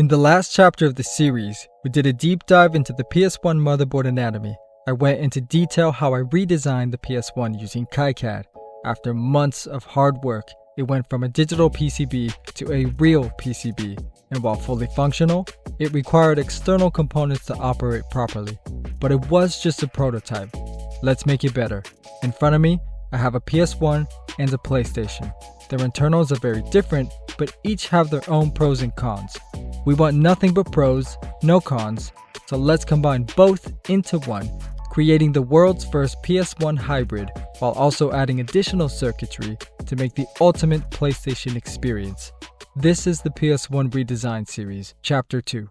In the last chapter of the series, we did a deep dive into the PS1 motherboard anatomy. I went into detail how I redesigned the PS1 using KiCad. After months of hard work, it went from a digital PCB to a real PCB, and while fully functional, it required external components to operate properly. But it was just a prototype. Let's make it better. In front of me, I have a PS1 and a PlayStation. Their internals are very different, but each have their own pros and cons. We want nothing but pros, no cons, so let's combine both into one, creating the world's first PS1 Hybrid, while also adding additional circuitry to make the ultimate PlayStation experience. This is the PS1 Redesign series, Chapter 2.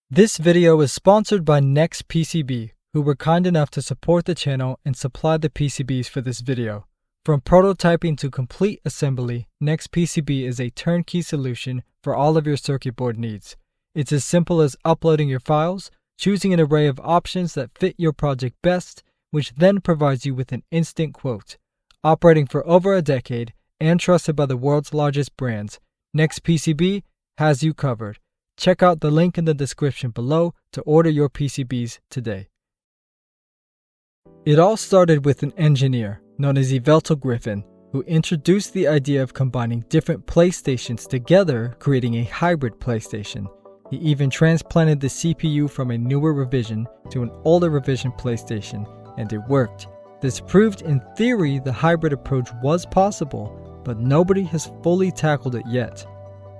This video is sponsored by PCB, who were kind enough to support the channel and supply the PCBs for this video. From prototyping to complete assembly, PCB is a turnkey solution for all of your circuit board needs. It's as simple as uploading your files, choosing an array of options that fit your project best, which then provides you with an instant quote. Operating for over a decade and trusted by the world's largest brands, PCB has you covered. Check out the link in the description below to order your PCBs today. It all started with an engineer known as Evelto Griffin, who introduced the idea of combining different PlayStations together, creating a hybrid PlayStation. He even transplanted the CPU from a newer revision to an older revision PlayStation, and it worked. This proved in theory the hybrid approach was possible, but nobody has fully tackled it yet.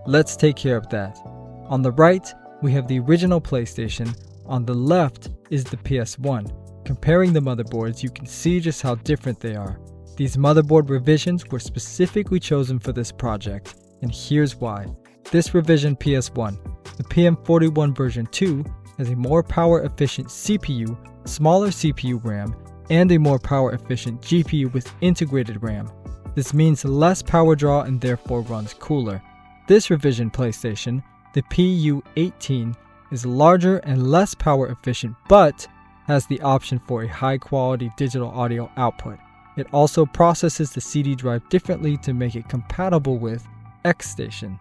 Let's take care of that. On the right, we have the original PlayStation. On the left is the PS1. Comparing the motherboards, you can see just how different they are. These motherboard revisions were specifically chosen for this project, and here's why. This revision PS1, the PM41 version 2, has a more power-efficient CPU, smaller CPU RAM, and a more power-efficient GPU with integrated RAM. This means less power draw and therefore runs cooler. This revision PlayStation, the PU18, is larger and less power-efficient, but has the option for a high-quality digital audio output. It also processes the CD drive differently to make it compatible with Xstation.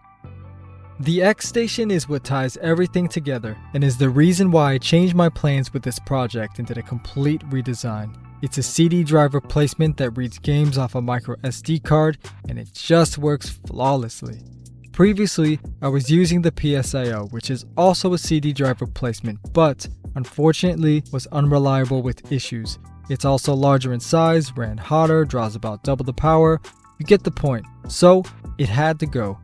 The Xstation is what ties everything together and is the reason why I changed my plans with this project and did a complete redesign. It's a CD drive replacement that reads games off a micro SD card, and it just works flawlessly. Previously, I was using the PSIO, which is also a CD drive replacement, but unfortunately was unreliable with issues. It's also larger in size, ran hotter, draws about double the power. You get the point. So it had to go.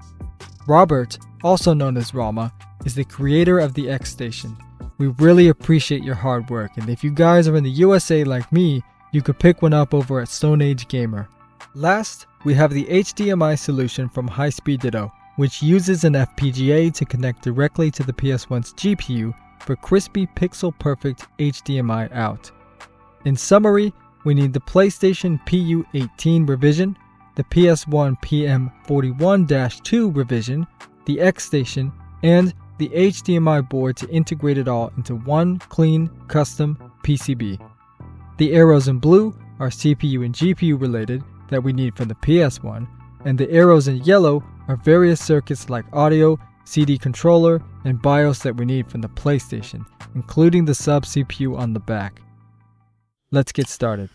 Robert, also known as Rama, is the creator of the Xstation. We really appreciate your hard work, and if you guys are in the USA like me, you could pick one up over at Stone Age Gamer. Last, we have the HDMI solution from High Speed Ditto, which uses an FPGA to connect directly to the PS1's GPU for crispy pixel-perfect HDMI out. In summary, we need the PlayStation PU18 revision, the PS1 PM41-2 revision, the Xstation, and the HDMI board to integrate it all into one clean, custom PCB. The arrows in blue are CPU and GPU related that we need for the PS1, and the arrows in yellow are various circuits like audio, CD controller, and BIOS that we need from the PlayStation, including the sub CPU on the back. Let's get started.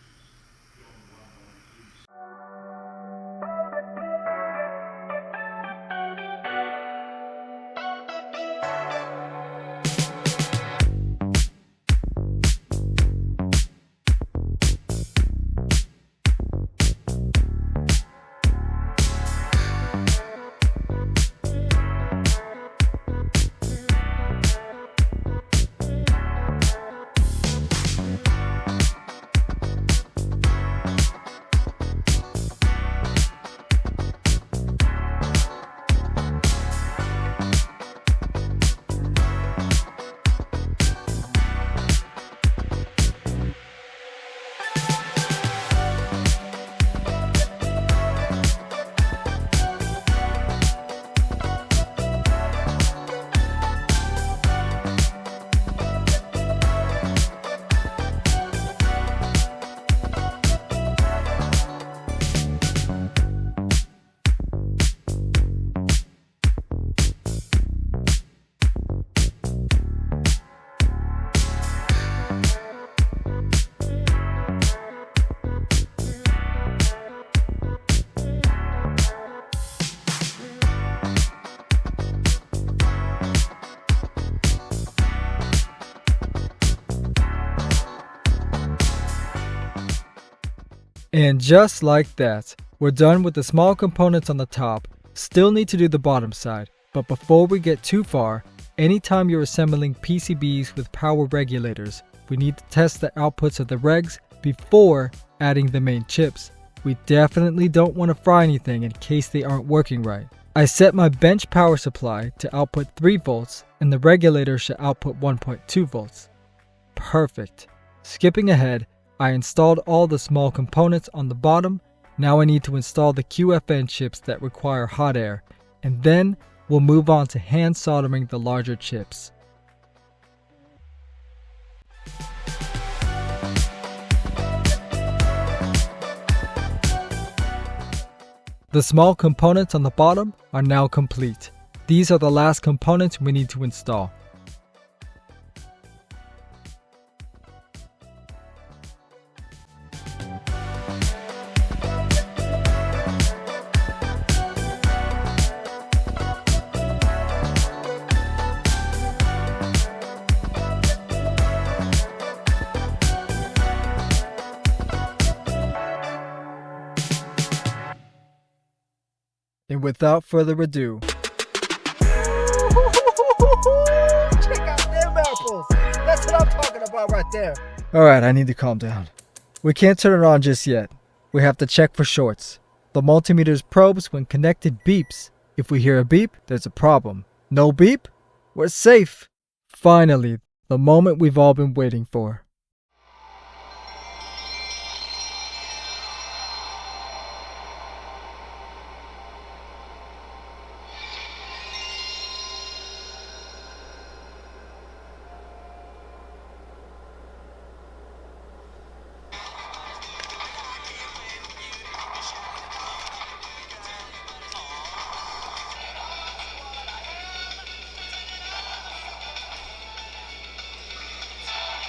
And just like that, we're done with the small components on the top. Still need to do the bottom side, but before we get too far, anytime you're assembling PCBs with power regulators, we need to test the outputs of the regs before adding the main chips. We definitely don't want to fry anything in case they aren't working right. I set my bench power supply to output 3 volts and the regulator should output 1.2 volts. Perfect. Skipping ahead, I installed all the small components on the bottom. Now I need to install the QFN chips that require hot air, and then we'll move on to hand soldering the larger chips. The small components on the bottom are now complete. These are the last components we need to install. And without further ado, Check out them apples. That's what I'm talking about right there. alright, I need to calm down. We can't turn it on just yet. We have to check for shorts. The multimeter's probes when connected beeps. If we hear a beep, there's a problem. No beep? We're safe. Finally, the moment we've all been waiting for.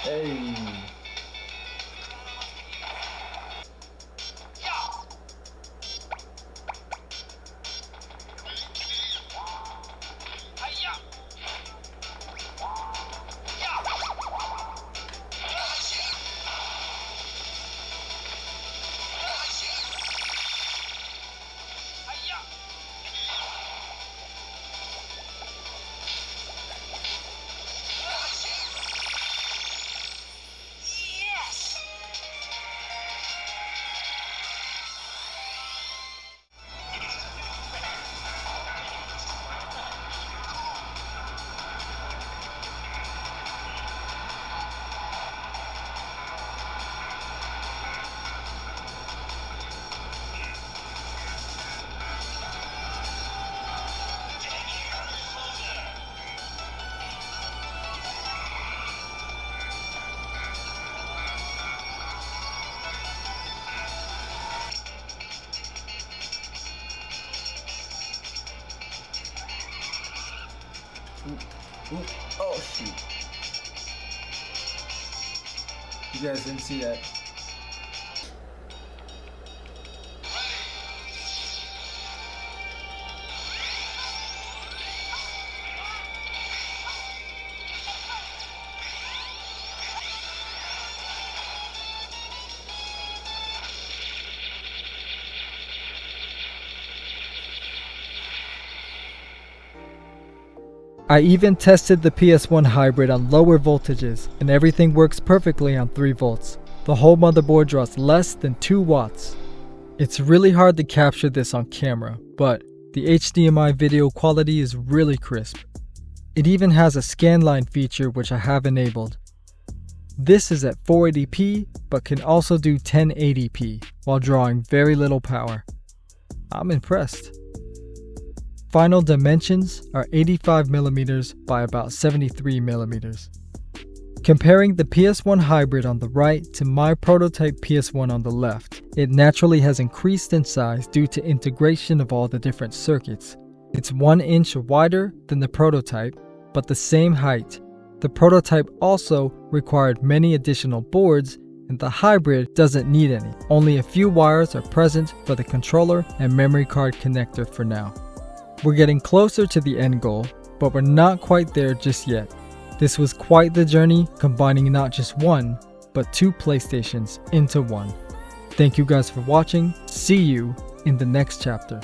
Hey. Ooh. Oh shoot. You guys didn't see that. I even tested the PS1 Hybrid on lower voltages and everything works perfectly on 3 volts. The whole motherboard draws less than 2 watts. It's really hard to capture this on camera, but the HDMI video quality is really crisp. It even has a scanline feature which I have enabled. This is at 480p but can also do 1080p while drawing very little power. I'm impressed. Final dimensions are 85mm by about 73mm. Comparing the PS1 Hybrid on the right to my prototype PS1 on the left, it naturally has increased in size due to integration of all the different circuits. It's 1 inch wider than the prototype, but the same height. The prototype also required many additional boards, and the Hybrid doesn't need any. Only a few wires are present for the controller and memory card connector for now. We're getting closer to the end goal, but we're not quite there just yet. This was quite the journey, combining not just one, but 2 PlayStations into one. Thank you guys for watching. See you in the next chapter.